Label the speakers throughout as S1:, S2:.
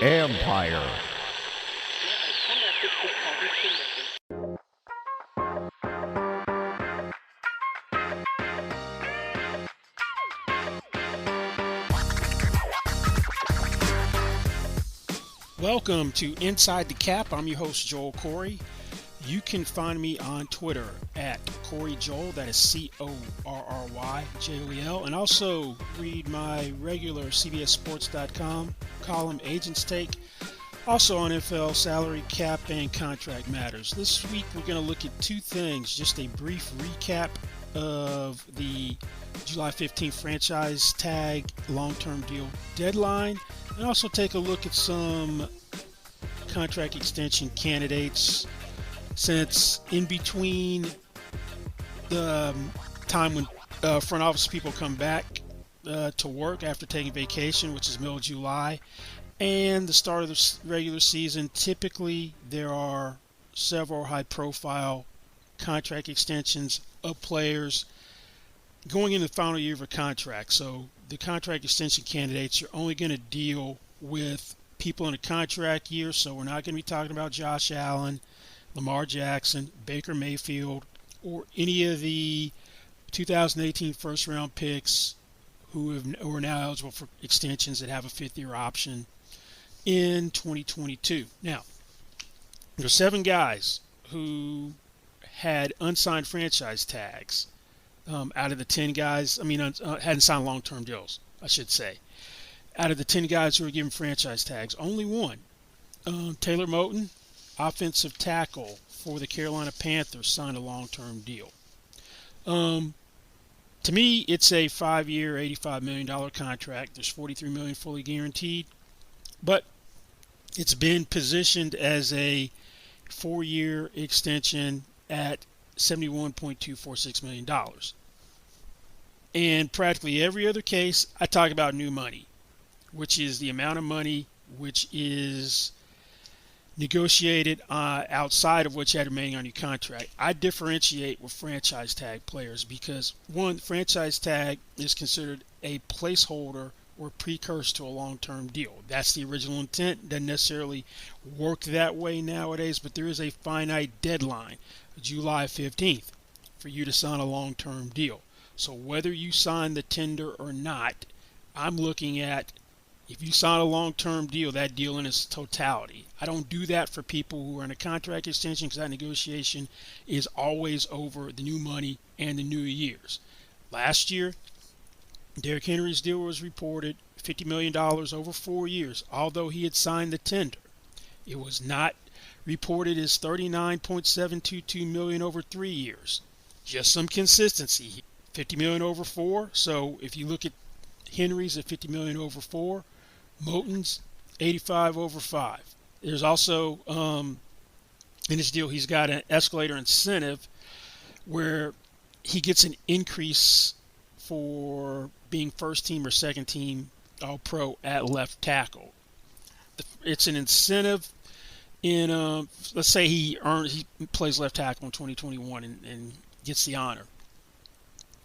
S1: Empire.
S2: Welcome to Inside the Cap. I'm your host, Joel Corey. You can find me on Twitter at Corey Joel, that is CORRYJOEL, and also read my regular CBSSports.com column, Agents Take, also on NFL salary, cap, and contract matters. This week we're going to look at two things, just a brief recap of the July 15th franchise tag long-term deal deadline, and also take a look at some contract extension candidates, since in between the time when front office people come back to work after taking vacation, which is middle of July, and the start of the regular season, typically there are several high-profile contract extensions of players going into the final year of a contract. So the contract extension candidates are only going to deal with people in a contract year, so we're not going to be talking about Josh Allen, Lamar Jackson, Baker Mayfield, or any of the 2018 first-round picks who are now eligible for extensions that have a fifth-year option in 2022. Now, there are 7 guys who had unsigned franchise tags out of the 10 guys. Hadn't signed long-term deals, I should say. Out of the 10 guys who were given franchise tags, only one, Taylor Moton, offensive tackle for the Carolina Panthers, signed a long-term deal. To me, it's a 5-year, $85 million contract. There's $43 million fully guaranteed, but it's been positioned as a 4-year extension at $71.246 million. And practically every other case, I talk about new money, which is the amount of money which is negotiated outside of what you had remaining on your contract. I differentiate with franchise tag players because, one, franchise tag is considered a placeholder or precursor to a long-term deal. That's the original intent. Doesn't necessarily work that way nowadays, but there is a finite deadline, July 15th, for you to sign a long-term deal. So whether you sign the tender or not, I'm looking at, if you sign a long-term deal, that deal in its totality. I don't do that for people who are in a contract extension because that negotiation is always over the new money and the new years. Last year, Derrick Henry's deal was reported $50 million over 4 years, although he had signed the tender. It was not reported as $39.722 million over 3 years. Just some consistency. $50 million over 4. So if you look at Henry's at $50 million over 4, Moton's 85 over 5. There's also in his deal, he's got an escalator incentive where he gets an increase for being first team or second team All-Pro at left tackle. It's an incentive in let's say he plays left tackle in 2021 and gets the honor.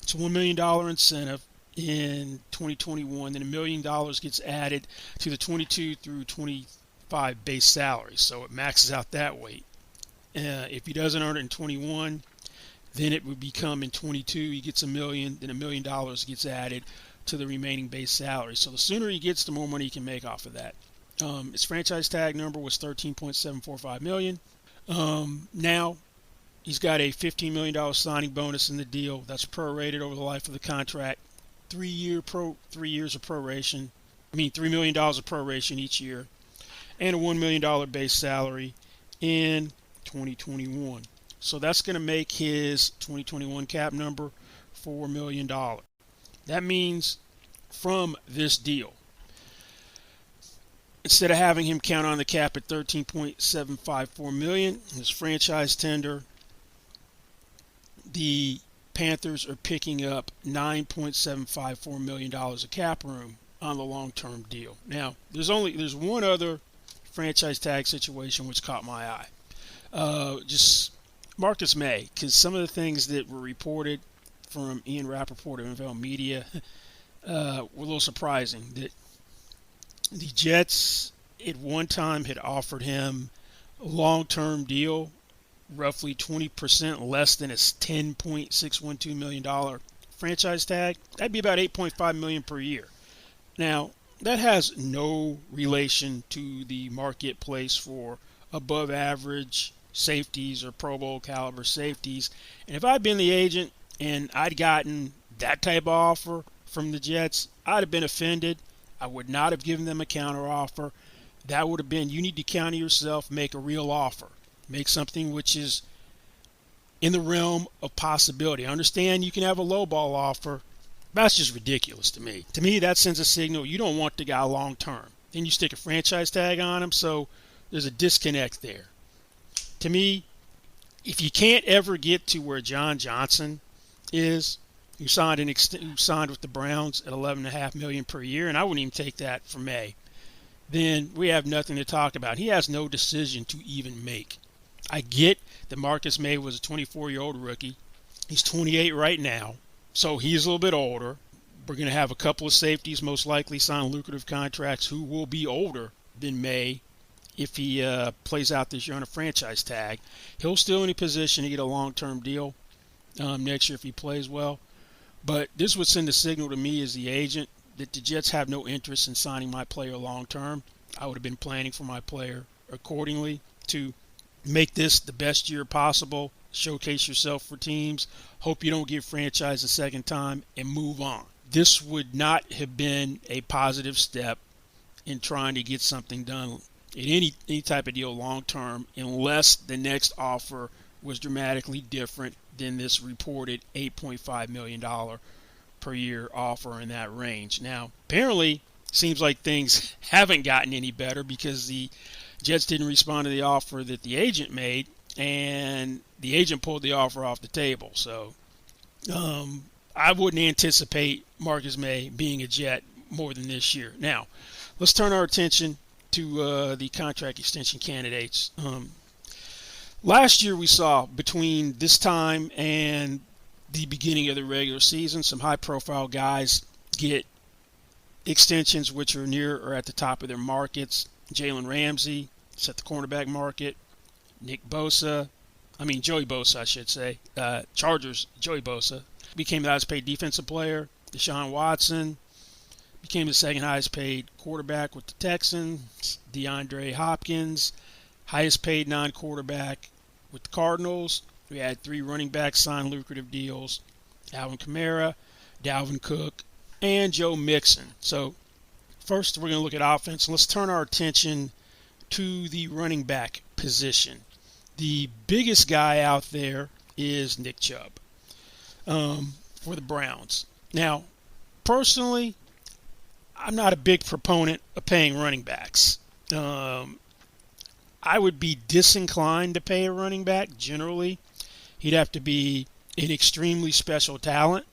S2: It's a $1 million incentive in 2021, then $1 million gets added to the 22 through 25 base salary, so it maxes out that way. If he doesn't earn it in 21, then it would become in 22 he gets $1 million, then $1 million gets added to the remaining base salary. So the sooner he gets, the more money he can make off of that. His franchise tag number was $13.745 million. Now he's got a $15 million signing bonus in the deal that's prorated over the life of the contract. 3 years of proration. $3 million of proration each year, and a $1 million base salary in 2021. So that's going to make his 2021 cap number $4 million. That means from this deal, instead of having him count on the cap at $13.754 million, his franchise tender, the Panthers are picking up $9.754 million of cap room on the long-term deal. Now, there's one other franchise tag situation which caught my eye. Just Marcus May, because some of the things that were reported from Ian Rappaport of NFL Media were a little surprising. That The Jets at one time had offered him a long-term deal, roughly 20% less than his $10.612 million franchise tag. That'd be about $8.5 million per year. Now, that has no relation to the marketplace for above average safeties or Pro Bowl caliber safeties. And if I'd been the agent and I'd gotten that type of offer from the Jets, I'd have been offended. I would not have given them a counter offer. That would have been, you need to counter yourself, make a real offer. Make something which is in the realm of possibility. I understand you can have a lowball offer. That's just ridiculous to me. To me, that sends a signal you don't want the guy long term. Then you stick a franchise tag on him, so there's a disconnect there. To me, if you can't ever get to where John Johnson is, who signed with the Browns at $11.5 million per year, and I wouldn't even take that for May, then we have nothing to talk about. He has no decision to even make. I get that Marcus May was a 24-year-old rookie. He's 28 right now, so he's a little bit older. We're going to have a couple of safeties most likely sign lucrative contracts who will be older than May if he plays out this year on a franchise tag. He'll still in a position to get a long-term deal next year if he plays well. But this would send a signal to me as the agent that the Jets have no interest in signing my player long-term. I would have been planning for my player accordingly to make this the best year possible, showcase yourself for teams, hope you don't get franchised a second time, and move on. This would not have been a positive step in trying to get something done in any type of deal long-term unless the next offer was dramatically different than this reported $8.5 million per year offer in that range. Now, apparently, seems like things haven't gotten any better because the Jets didn't respond to the offer that the agent made, and the agent pulled the offer off the table. So I wouldn't anticipate Marcus May being a Jet more than this year. Now, let's turn our attention to the contract extension candidates. Last year we saw between this time and the beginning of the regular season some high-profile guys get extensions which are near or at the top of their markets. Jalen Ramsey set the cornerback market. Joey Bosa, I should say. Chargers, Joey Bosa became the highest paid defensive player. Deshaun Watson became the second highest paid quarterback with the Texans. DeAndre Hopkins, highest paid non-quarterback with the Cardinals. We had 3 running backs sign lucrative deals. Alvin Kamara, Dalvin Cook, and Joe Mixon. So first we're going to look at offense. Let's turn our attention to the running back position. The biggest guy out there is Nick Chubb for the Browns. Now, personally, I'm not a big proponent of paying running backs. I would be disinclined to pay a running back generally. He'd have to be an extremely special talent.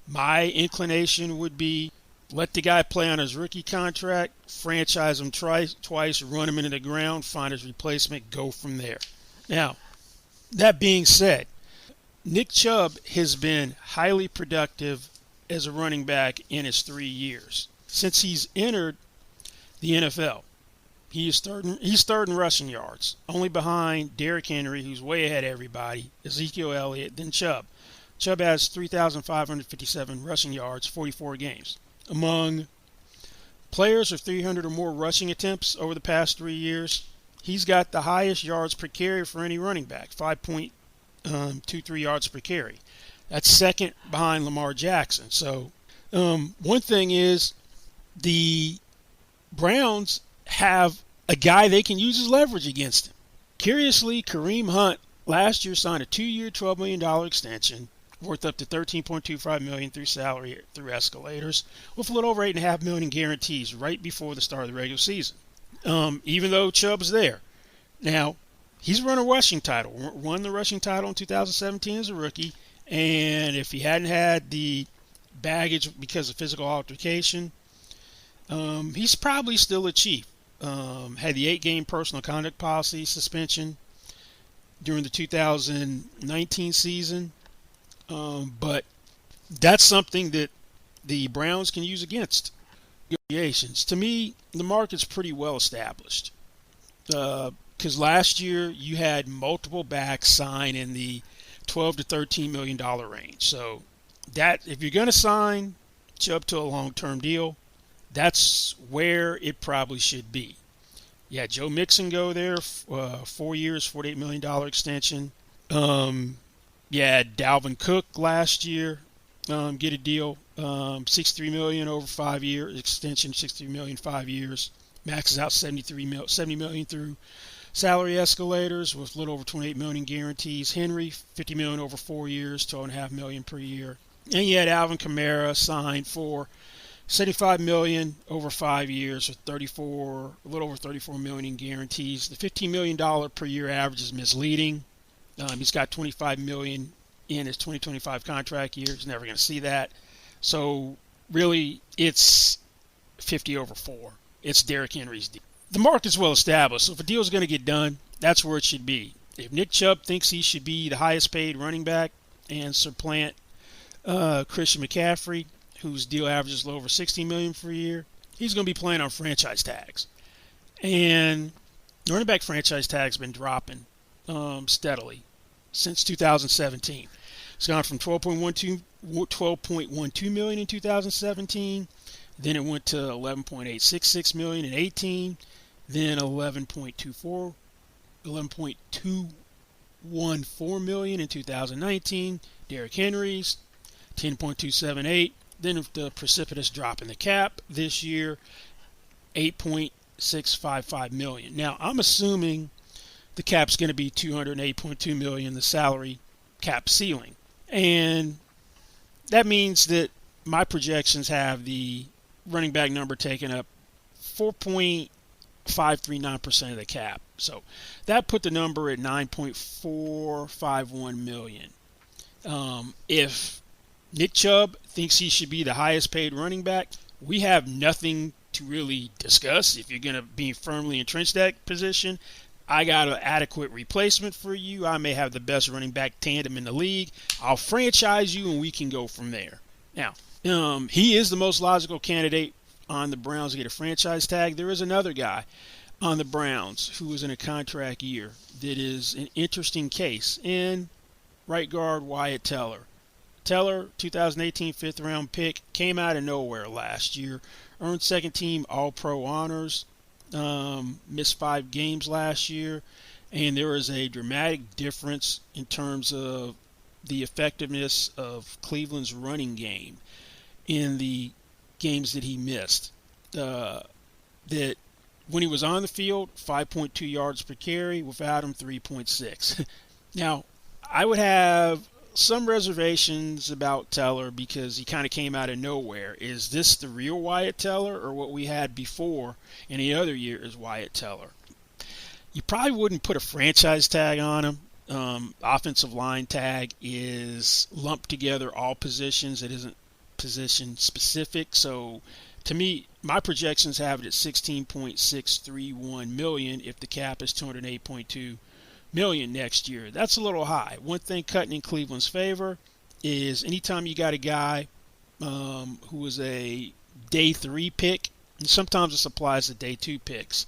S2: My inclination would be let the guy play on his rookie contract, franchise him twice, run him into the ground, find his replacement, go from there. Now, that being said, Nick Chubb has been highly productive as a running back in his 3 years. Since he's entered the NFL, he's third in rushing yards, only behind Derrick Henry, who's way ahead of everybody, Ezekiel Elliott, then Chubb. Chubb has 3,557 rushing yards, 44 games. Among players with 300 or more rushing attempts over the past 3 years, he's got the highest yards per carry for any running back, 5.23 yards per carry. That's second behind Lamar Jackson. So one thing is the Browns have a guy they can use as leverage against him. Curiously, Kareem Hunt last year signed a 2-year, $12 million extension worth up to $13.25 million through escalators, with a little over $8.5 million in guarantees right before the start of the regular season. Even though Chubb's there. Now, he's won a rushing title. Won the rushing title in 2017 as a rookie, and if he hadn't had the baggage because of physical altercation, he's probably still a Chief. Had the 8-game personal conduct policy suspension during the 2019 season. But that's something that the Browns can use against negotiations. To me, the market's pretty well established. Because last year you had multiple backs sign in the 12 to 13 million dollar range. So that if you're going to sign Chubb to a long-term deal, that's where it probably should be. Yeah, Joe Mixon go there, 4 years, $48 million extension. Yeah, Dalvin Cook last year get a deal, 63 million over 5 years extension, 63 million 5 years. Maxes out 70 million through salary escalators with a little over 28 million guarantees. Henry 50 million over 4 years, 12.5 million per year. And you had Alvin Kamara signed for 75 million over 5 years with a little over 34 million in guarantees. The $15 million per year average is misleading. He's got 25 million in his 2025 contract year. He's never going to see that. So really, it's 50 over 4. It's Derrick Henry's deal. The market's well established. So if a deal is going to get done, that's where it should be. If Nick Chubb thinks he should be the highest paid running back and supplant Christian McCaffrey, whose deal averages a little over 16 million per year, he's going to be playing on franchise tags. And running back franchise tags have been dropping steadily since 2017. It's gone from 12.12 million in 2017. Then it went to 11.866 million in 18. Then 11.214 million in 2019. Derrick Henry's 10.278. Then the precipitous drop in the cap this year, 8.655 million. Now I'm assuming the cap's going to be 208.2 million, the salary cap ceiling, and that means that my projections have the running back number taken up 4.539% of the cap. So that put the number at 9.451 million. If Nick Chubb thinks he should be the highest paid running back, we have nothing to really discuss. If you're going to be firmly entrenched that position, I got an adequate replacement for you. I may have the best running back tandem in the league. I'll franchise you and we can go from there. Now, he is the most logical candidate on the Browns to get a franchise tag. There is another guy on the Browns who is in a contract year that is an interesting case in right guard Wyatt Teller. Teller, 2018 fifth-round pick, came out of nowhere last year, earned second-team All-Pro honors, missed 5 games last year, and there is a dramatic difference in terms of the effectiveness of Cleveland's running game in the games that he missed. That when he was on the field, 5.2 yards per carry, without him, 3.6. Now, I would have some reservations about Teller because he kind of came out of nowhere. Is this the real Wyatt Teller or what we had before in the other year is Wyatt Teller? You probably wouldn't put a franchise tag on him. Offensive line tag is lumped together all positions. It isn't position specific. So to me, my projections have it at 16.631 million if the cap is 208.2 million next year. That's a little high. One thing cutting in Cleveland's favor is anytime you got a guy who is a day 3 pick, and sometimes this applies to day 2 picks,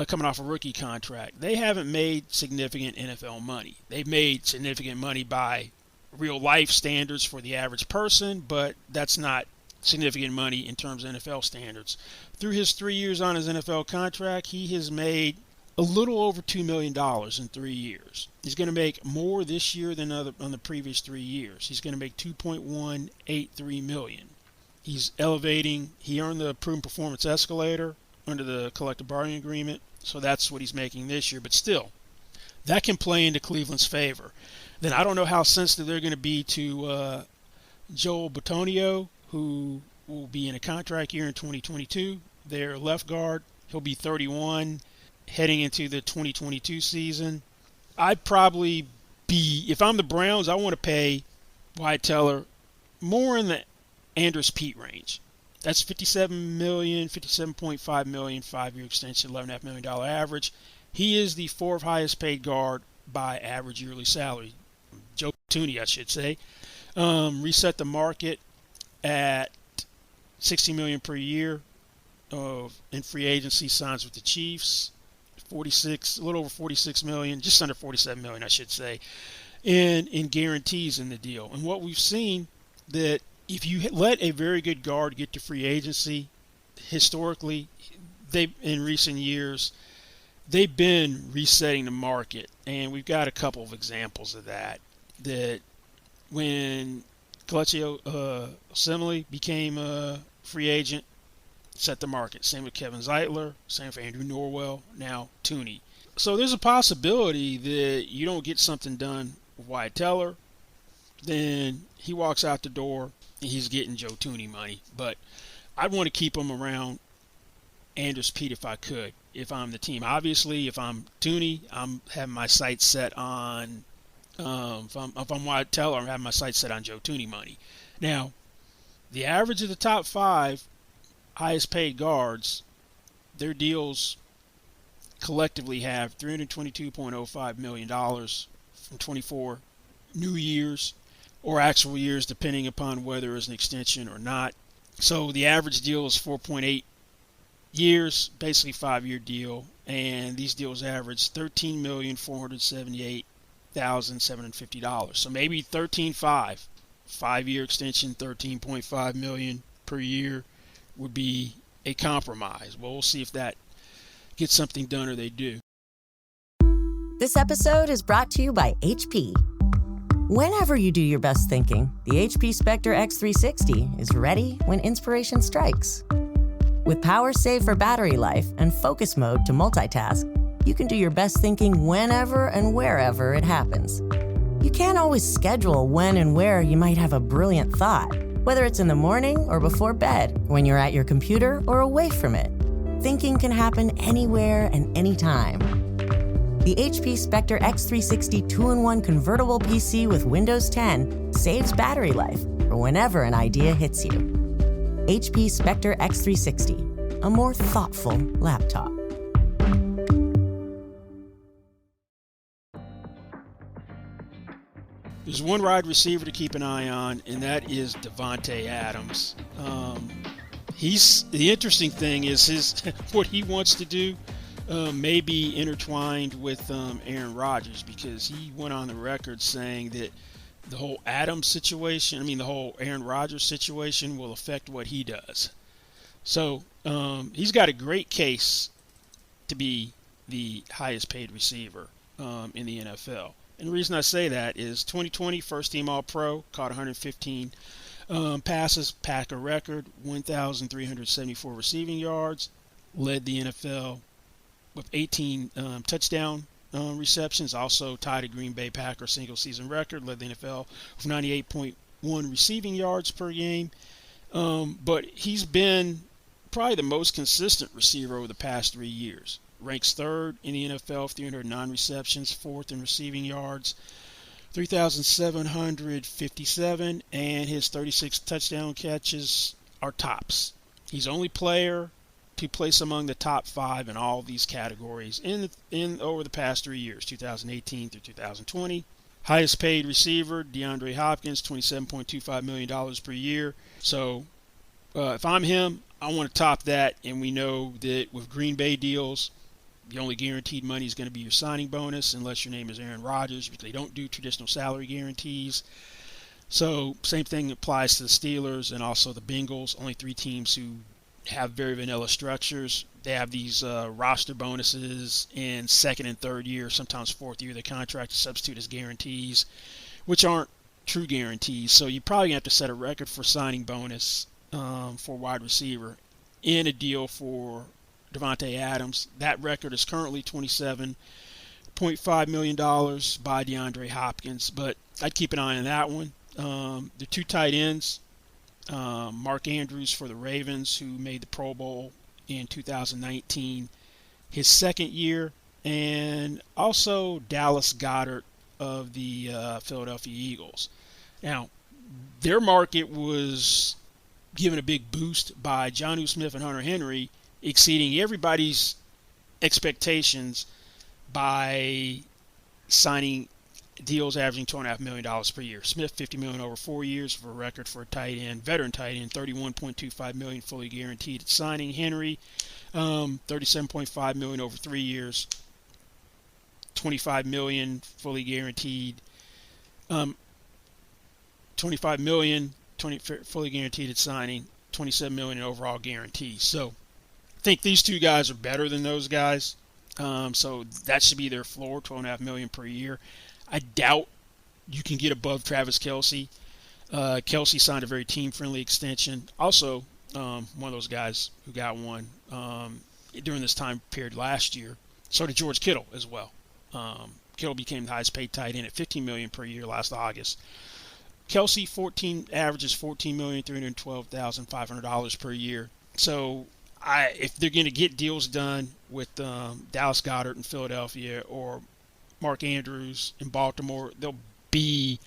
S2: coming off a rookie contract, they haven't made significant NFL money. They've made significant money by real life standards for the average person, but that's not significant money in terms of NFL standards. Through his 3 years on his NFL contract, he has made a little over $2 million in 3 years. He's going to make more this year than on the previous 3 years. He's going to make $2.183 million. He's elevating. He earned the proven performance escalator under the collective bargaining agreement, so that's what he's making this year. But still, that can play into Cleveland's favor. Then I don't know how sensitive they're going to be to Joel Bitonio, who will be in a contract year in 2022. Their left guard, he'll be 31 heading into the 2022 season. I'd probably be, if I'm the Browns, I want to pay Wyatt Teller more in the Andrus Peat range. That's 57 million, 57.5 million, 5-year extension, $11.5 million average. He is the 4th highest paid guard by average yearly salary. Joe Tooney, I should say. Reset the market at $60 million per year in free agency, signs with the Chiefs. A little over 46 million, just under 47 million, I should say, in guarantees in the deal. And what we've seen, that if you let a very good guard get to free agency, historically, in recent years, they've been resetting the market, and we've got a couple of examples of that. That when Kelechi Osemele became a free agent, set the market. Same with Kevin Zeitler, same with Andrew Norwell, now Tooney. So there's a possibility that you don't get something done with Wyatt Teller, then he walks out the door and he's getting Joe Tooney money. But I'd want to keep him around Andrus Peat if I could, if I'm the team. Obviously, if I'm Tooney, I'm having my sights set on, if I'm Wyatt Teller, I'm having my sights set on Joe Tooney money. Now, the average of the top 5 highest paid guards, their deals collectively have $322.05 million from 24 new years or actual years, depending upon whether it's an extension or not. So the average deal is 4.8 years, basically 5-year deal, and these deals average $13,478,750. So maybe 13.5, 5-year extension, 13.5 million per year would be a compromise. Well, we'll see if that gets something done or they do.
S1: This episode is brought to you by HP. Whenever you do your best thinking, the HP Spectre X360 is ready when inspiration strikes. With power save for battery life and focus mode to multitask, you can do your best thinking whenever and wherever it happens. You can't always schedule when and where you might have a brilliant thought, whether it's in the morning or before bed, when you're at your computer or away from it. Thinking can happen anywhere and anytime. The HP Spectre X360 2-in-1 convertible PC with Windows 10 saves battery life for whenever an idea hits you. HP Spectre X360, a more thoughtful laptop.
S2: There's one wide receiver to keep an eye on, and that is Davante Adams. The interesting thing is what he wants to do may be intertwined with Aaron Rodgers, because he went on the record saying that the whole the whole Aaron Rodgers situation will affect what he does. So he's got a great case to be the highest paid receiver in the NFL. And the reason I say that is 2020 first team All-Pro, caught 115 passes, Packer record, 1,374 receiving yards, led the NFL with 18 touchdown receptions, also tied a Green Bay Packer single season record, led the NFL with 98.1 receiving yards per game. But he's been probably the most consistent receiver over the past 3 years. Ranks third in the NFL, 309 receptions, fourth in receiving yards, 3,757, and his 36 touchdown catches are tops. He's the only player to place among the top 5 in all of these categories in over the past 3 years, 2018 through 2020. Highest paid receiver, DeAndre Hopkins, $27.25 million per year. So if I'm him, I want to top that, and we know that with Green Bay deals, the only guaranteed money is going to be your signing bonus, unless your name is Aaron Rodgers, because they don't do traditional salary guarantees. So same thing applies to the Steelers and also the Bengals, only 3 teams who have very vanilla structures. They have these roster bonuses in second and third year, sometimes fourth year of the contract to substitute as guarantees, which aren't true guarantees. So you probably have to set a record for signing bonus for wide receiver in a deal for Davante Adams. That record is currently $27.5 million by DeAndre Hopkins, but I'd keep an eye on that one. The 2 tight ends, Mark Andrews for the Ravens, who made the Pro Bowl in 2019, his second year, and also Dallas Goedert of the Philadelphia Eagles. Now, their market was given a big boost by Jonnu Smith and Hunter Henry, exceeding everybody's expectations by signing deals averaging $2.5 million per year. Smith, $50 million over 4 years for a record for a tight end, veteran tight end, $31.25 million fully guaranteed at signing. Henry, $37.5 million over 3 years, $25 million fully guaranteed. 25 million fully guaranteed at signing, 27 million in overall guarantees. So I think these two guys are better than those guys. So that should be their floor, 12.5 million per year. I doubt you can get above Travis Kelce. Kelce signed a very team-friendly extension. Also, one of those guys who got one during this time period last year. So did George Kittle as well. Kittle became the highest-paid tight end at $15 million per year last August. Kelce averages $14,312,500 per year. So if they're going to get deals done with Dallas Goedert in Philadelphia or Mark Andrews in Baltimore, they'll be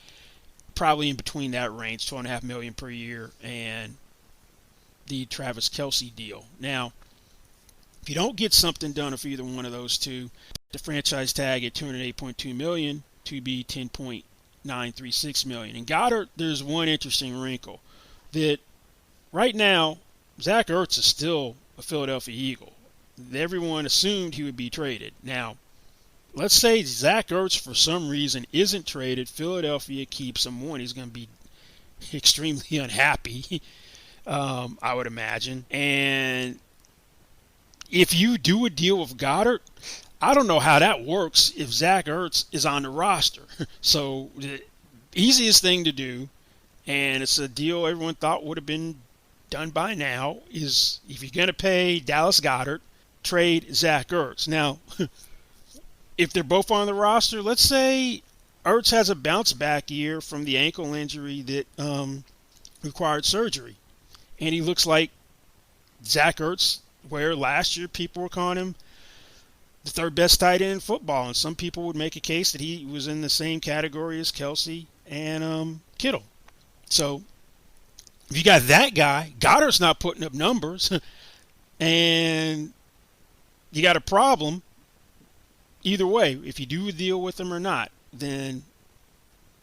S2: probably in between that range, $2.5 million per year, and the Travis Kelce deal. Now, if you don't get something done with either one of those two, the franchise tag at $208.2 million to be $10.936 million. And Goddard, there's one interesting wrinkle that right now Zach Ertz is still a Philadelphia Eagle. Everyone assumed he would be traded. Now, let's say Zach Ertz for some reason isn't traded. Philadelphia keeps him on. He's going to be extremely unhappy, I would imagine. And if you do a deal with Goddard, I don't know how that works if Zach Ertz is on the roster. So the easiest thing to do, and it's a deal everyone thought would have been done by now, is if you're going to pay Dallas Goedert, trade Zach Ertz. Now, if they're both on the roster, let's say Ertz has a bounce back year from the ankle injury that required surgery, and he looks like Zach Ertz, where last year people were calling him the third best tight end in football, and some people would make a case that he was in the same category as Kelce and Kittle. So if you got that guy, Goddard's not putting up numbers, and you got a problem. Either way, if you do a deal with him or not, then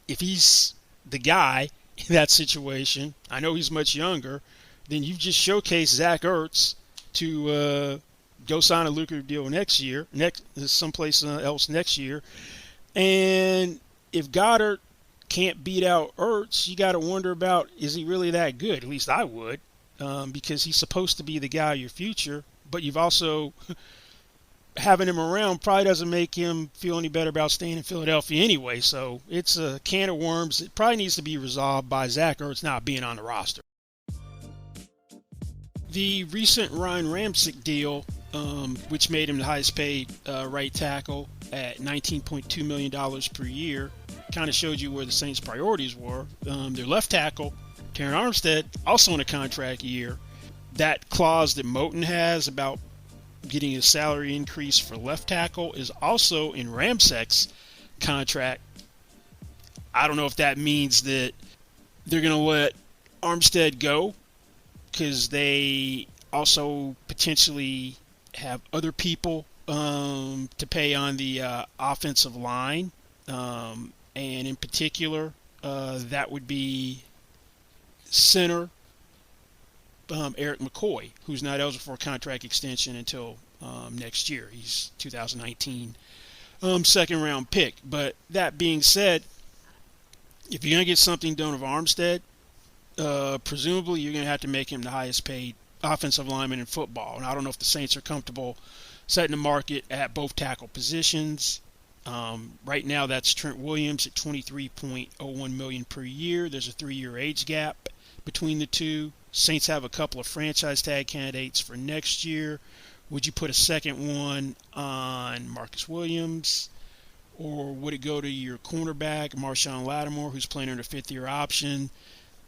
S2: if he's the guy in that situation, I know he's much younger, then you've just showcased Zach Ertz to go sign a lucrative deal next year, someplace else next year. And if Goddard can't beat out Ertz, you got to wonder about, is he really that good? At least I would, because he's supposed to be the guy of your future, but you've also having him around probably doesn't make him feel any better about staying in Philadelphia anyway. So it's a can of worms. It probably needs to be resolved by Zach Ertz not being on the roster. The recent Ryan Ramczyk deal, which made him the highest paid right tackle at $19.2 million per year, kind of showed you where the Saints' priorities were. Their left tackle, Terron Armstead, also in a contract year. That clause that Moton has about getting a salary increase for left tackle is also in Ramczyk's contract. I don't know if that means that they're going to let Armstead go, because they also potentially have other people to pay on the offensive line. And in particular, that would be center Eric McCoy, who's not eligible for a contract extension until next year. He's 2019 second-round pick. But that being said, if you're going to get something done with Armstead, presumably you're going to have to make him the highest-paid offensive lineman in football. And I don't know if the Saints are comfortable setting the market at both tackle positions. Right now, that's Trent Williams at $23.01 million per year. There's a 3-year age gap between the two. Saints have a couple of franchise tag candidates for next year. Would you put a second one on Marcus Williams, or would it go to your cornerback, Marshawn Lattimore, who's playing under a 5th-year option,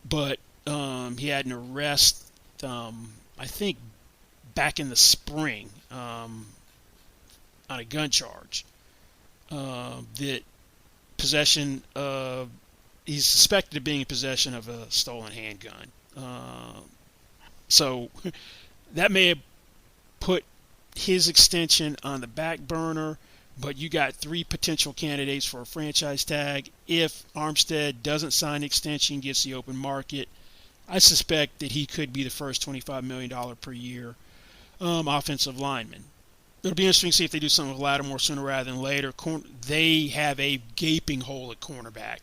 S2: but he had an arrest, I think, back in the spring on a gun charge. That possession of, he's suspected of being in possession of a stolen handgun. So that may have put his extension on the back burner, but you got 3 potential candidates for a franchise tag. If Armstead doesn't sign an extension, gets the open market, I suspect that he could be the first $25 million per year offensive lineman. It'll be interesting to see if they do something with Lattimore sooner rather than later. They have a gaping hole at cornerback.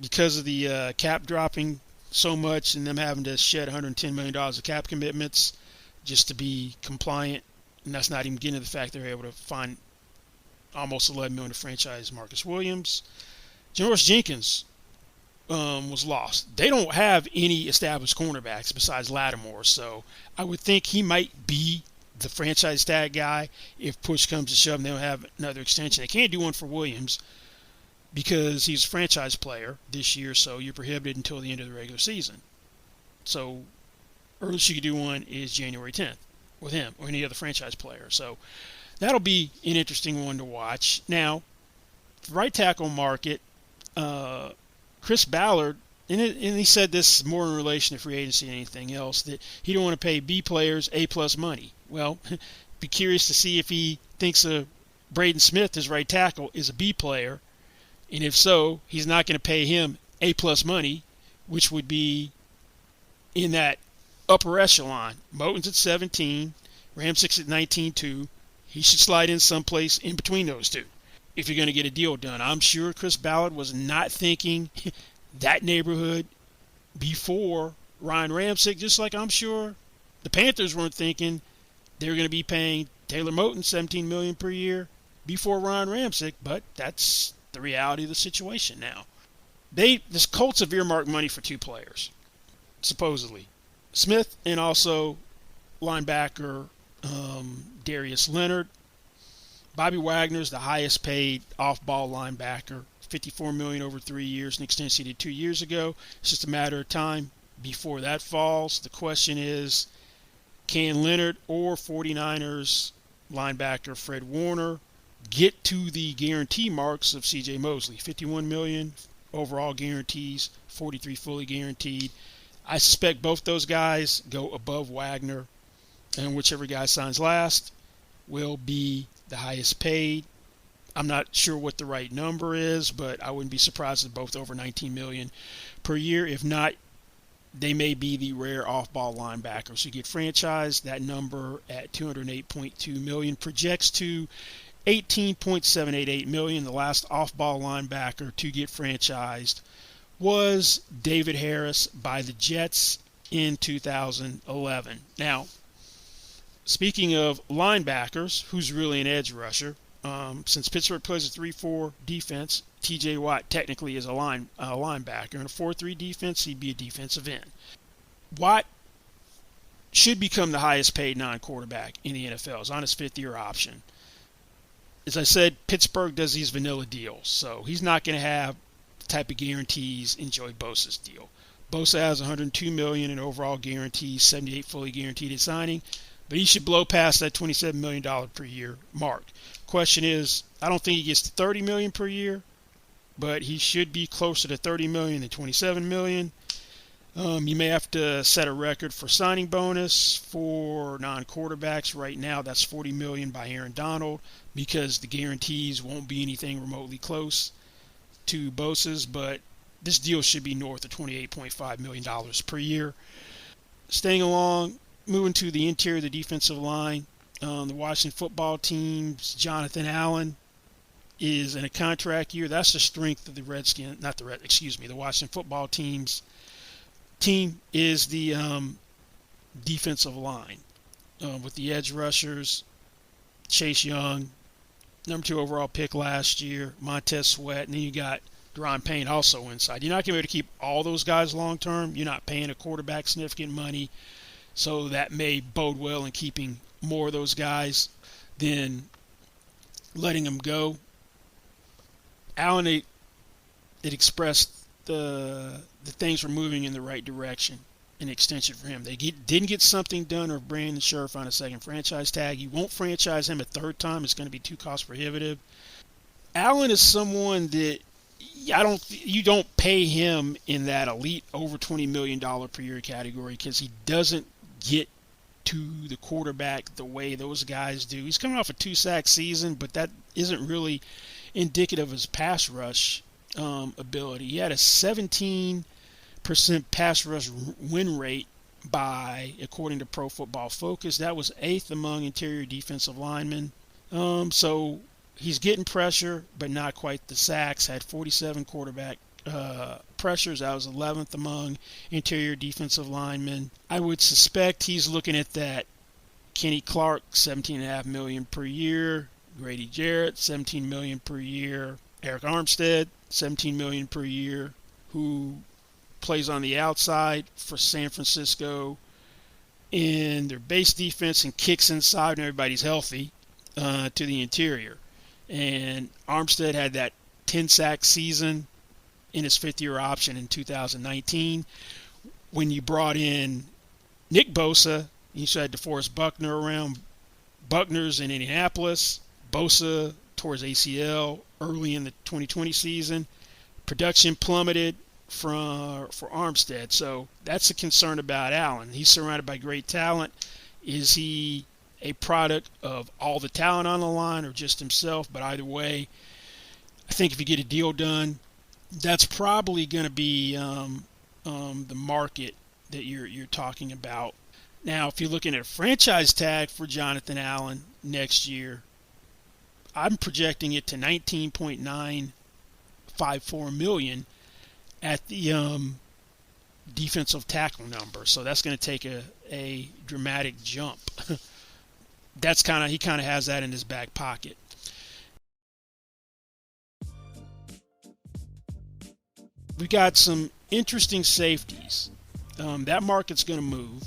S2: Because of the cap dropping so much and them having to shed $110 million of cap commitments just to be compliant, and that's not even getting to the fact they're able to find almost $11 million to franchise Marcus Williams. Janoris Jenkins was lost. They don't have any established cornerbacks besides Lattimore, so I would think he might be the franchise tag guy if push comes to shove and they don't have another extension. They can't do one for Williams because he's a franchise player this year, so you're prohibited until the end of the regular season. So earliest you could do one is January 10th with him or any other franchise player. So that'll be an interesting one to watch. Now, the right tackle market, Chris Ballard, and he said this more in relation to free agency than anything else, that he don't want to pay B players A-plus money. Well, be curious to see if he thinks Braden Smith, his right tackle, is a B player. And if so, he's not going to pay him A-plus money, which would be in that upper echelon. Moton's at 17, Ramczyk at 19.2. He should slide in someplace in between those two if you're going to get a deal done. I'm sure Chris Ballard was not thinking that neighborhood before Ryan Ramczyk, just like I'm sure the Panthers weren't thinking they were going to be paying Taylor Moton $17 million per year before Ryan Ramczyk, but that's the reality of the situation now. The Colts have earmarked money for 2 players, supposedly. Smith and also linebacker Darius Leonard. Bobby Wagner's the highest paid off-ball linebacker, $54 million over 3 years, an extension he did 2 years ago. It's just a matter of time before that falls. The question is, can Leonard or 49ers linebacker Fred Warner get to the guarantee marks of C.J. Mosley? $51 million overall guarantees, 43 fully guaranteed. I suspect both those guys go above Wagner, and whichever guy signs last will be the highest paid. I'm not sure what the right number is, but I wouldn't be surprised if both over $19 million per year. If not, they may be the rare off-ball linebackers who get franchised. That number at $208.2 million projects to $18.788 million. The last off-ball linebacker to get franchised was David Harris by the Jets in 2011. Now, speaking of linebackers, who's really an edge rusher? Since Pittsburgh plays a 3-4 defense, T.J. Watt technically is a linebacker. In a 4-3 defense, he'd be a defensive end. Watt should become the highest paid non-quarterback in the NFL. He's on his 5th-year option. As I said, Pittsburgh does these vanilla deals, so he's not going to have the type of guarantees in Joey Bosa's deal. Bosa has $102 million in overall guarantees, $78 fully guaranteed at signing, but he should blow past that $27 million per year mark. Question is, I don't think he gets to $30 million per year, but he should be closer to $30 million than $27 million. You may have to set a record for signing bonus for non-quarterbacks. Right now, that's $40 million by Aaron Donald because the guarantees won't be anything remotely close to Bosa's, but this deal should be north of $28.5 million per year. Staying along, moving to the interior of the defensive line, the Washington football team's Jonathan Allen is in a contract year. That's the strength of the the Washington football team is the defensive line with the edge rushers, Chase Young, number 2 overall pick last year, Montez Sweat, and then you got Deron Payne also inside. You're not going to be able to keep all those guys long term. You're not paying a quarterback significant money, so that may bode well in keeping more of those guys than letting them go. Allen, it expressed the things were moving in the right direction, an extension for him. They didn't get something done or Brandon Scherf on a second franchise tag. You won't franchise him a third time. It's going to be too cost prohibitive. Allen is someone that you don't pay him in that elite over $20 million per year category because he doesn't get to the quarterback the way those guys do. He's coming off a 2-sack season, but that isn't really indicative of his pass rush ability. He had a 17% pass rush win rate according to Pro Football Focus. That was 8th among interior defensive linemen. So he's getting pressure, but not quite the sacks. Had 47 quarterback pressures. That was 11th among interior defensive linemen. I would suspect he's looking at that. Kenny Clark, $17.5 million per year. Grady Jarrett, $17 million per year. Eric Armstead, $17 million per year, who plays on the outside for San Francisco in their base defense and kicks inside when everybody's healthy to the interior. And Armstead had that 10-sack season in his fifth-year option in 2019. When you brought in Nick Bosa, you had DeForest Buckner around. Buckner's in Indianapolis. Bosa tore his ACL early in the 2020 season. Production plummeted for Armstead. So that's a concern about Allen. He's surrounded by great talent. Is he a product of all the talent on the line or just himself? But either way, I think if you get a deal done, that's probably going to be the market that you're talking about. Now, if you're looking at a franchise tag for Jonathan Allen next year, I'm projecting it to $19.954 million at the defensive tackle number. So that's going to take a dramatic jump. He kind of has that in his back pocket. We got some interesting safeties. That market's going to move.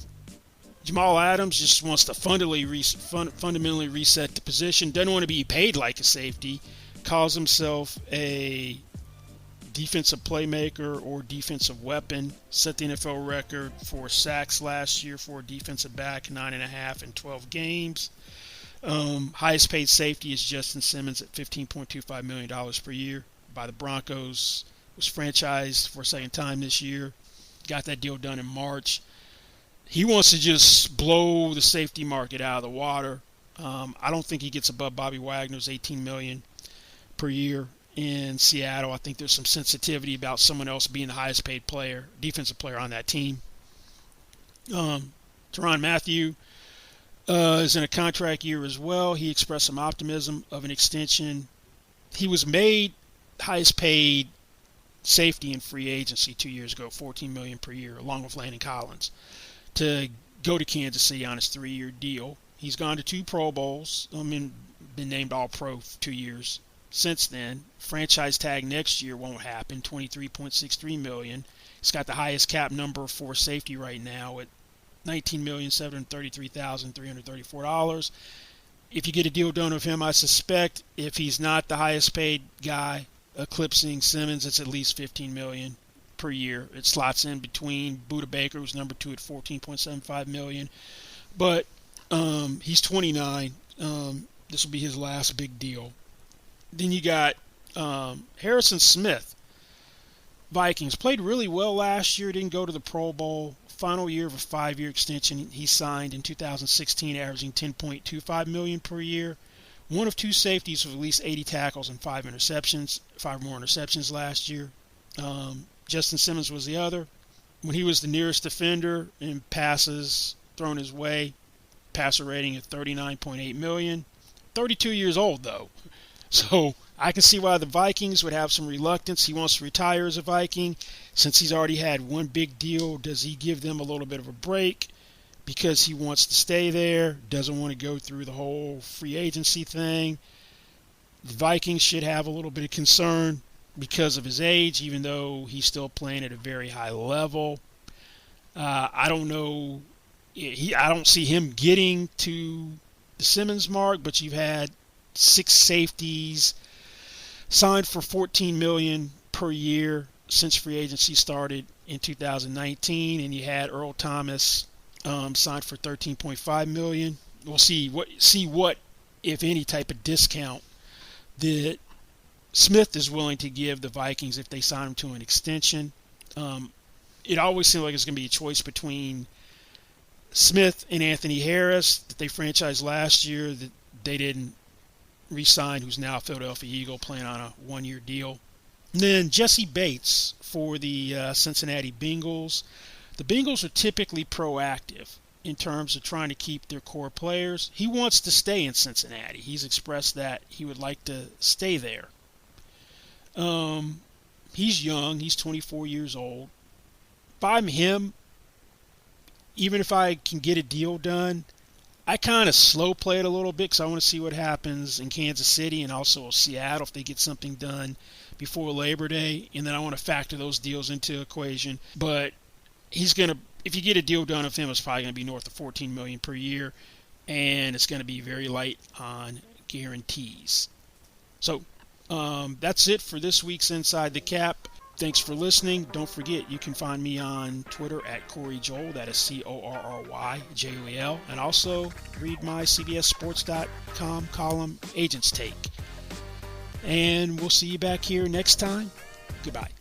S2: Jamal Adams just wants to fundamentally reset the position. Doesn't want to be paid like a safety. Calls himself a defensive playmaker or defensive weapon. Set the NFL record for sacks last year for a defensive back, 9.5 in 12 games. Highest paid safety is Justin Simmons at $15.25 million per year by the Broncos. Was franchised for a second time this year. Got that deal done in March. He wants to just blow the safety market out of the water. I don't think he gets above Bobby Wagner's $18 million per year in Seattle. I think there's some sensitivity about someone else being the highest paid player, defensive player on that team. Tyrann Mathieu is in a contract year as well. He expressed some optimism of an extension. He was made highest paid safety in free agency 2 years ago, $14 million per year, along with Landon Collins, to go to Kansas City on his 3-year deal. He's gone to 2 Pro Bowls. Been named All-Pro for 2 years since then. Franchise tag next year won't happen, $23.63 million. He's got the highest cap number for safety right now at $19,733,334. If you get a deal done with him, I suspect if he's not the highest paid guy, eclipsing Simmons, it's at least $15 million per year. It slots in between Budda Baker, who's number 2 at $14.75 million. But he's 29. This will be his last big deal. Then you got Harrison Smith. Vikings played really well last year, didn't go to the Pro Bowl. Final year of a 5-year extension he signed in 2016, averaging $10.25 million per year. One of 2 safeties with at least 80 tackles and 5 more interceptions last year. Justin Simmons was the other. When he was the nearest defender in passes thrown his way, passer rating at 39.8 million. 32 years old, though. So I can see why the Vikings would have some reluctance. He wants to retire as a Viking. Since he's already had one big deal, does he give them a little bit of a break because he wants to stay there, doesn't want to go through the whole free agency thing? The Vikings should have a little bit of concern because of his age, even though he's still playing at a very high level. I don't know. I don't see him getting to the Simmons mark, but you've had 6 safeties signed for $14 million per year since free agency started in 2019, and you had Earl Thomas signed for $13.5 million. We'll see what, if any, type of discount that Smith is willing to give the Vikings if they sign him to an extension. It always seems like it's going to be a choice between Smith and Anthony Harris that they franchised last year that they didn't re-sign, who's now a Philadelphia Eagle playing on a one-year deal. And then Jesse Bates for the Cincinnati Bengals. The Bengals are typically proactive in terms of trying to keep their core players. He wants to stay in Cincinnati. He's expressed that he would like to stay there. He's young. He's 24 years old. If I'm him, even if I can get a deal done, I kind of slow play it a little bit because I want to see what happens in Kansas City and also Seattle if they get something done before Labor Day. And then I want to factor those deals into the equation. But he's going to, if you get a deal done of him, it's probably going to be north of $14 million per year. And it's going to be very light on guarantees. So that's it for this week's Inside the Cap. Thanks for listening. Don't forget, you can find me on Twitter at Corey Joel. That is CorryJoel. And also read my CBSSports.com column, Agents Take. And we'll see you back here next time. Goodbye.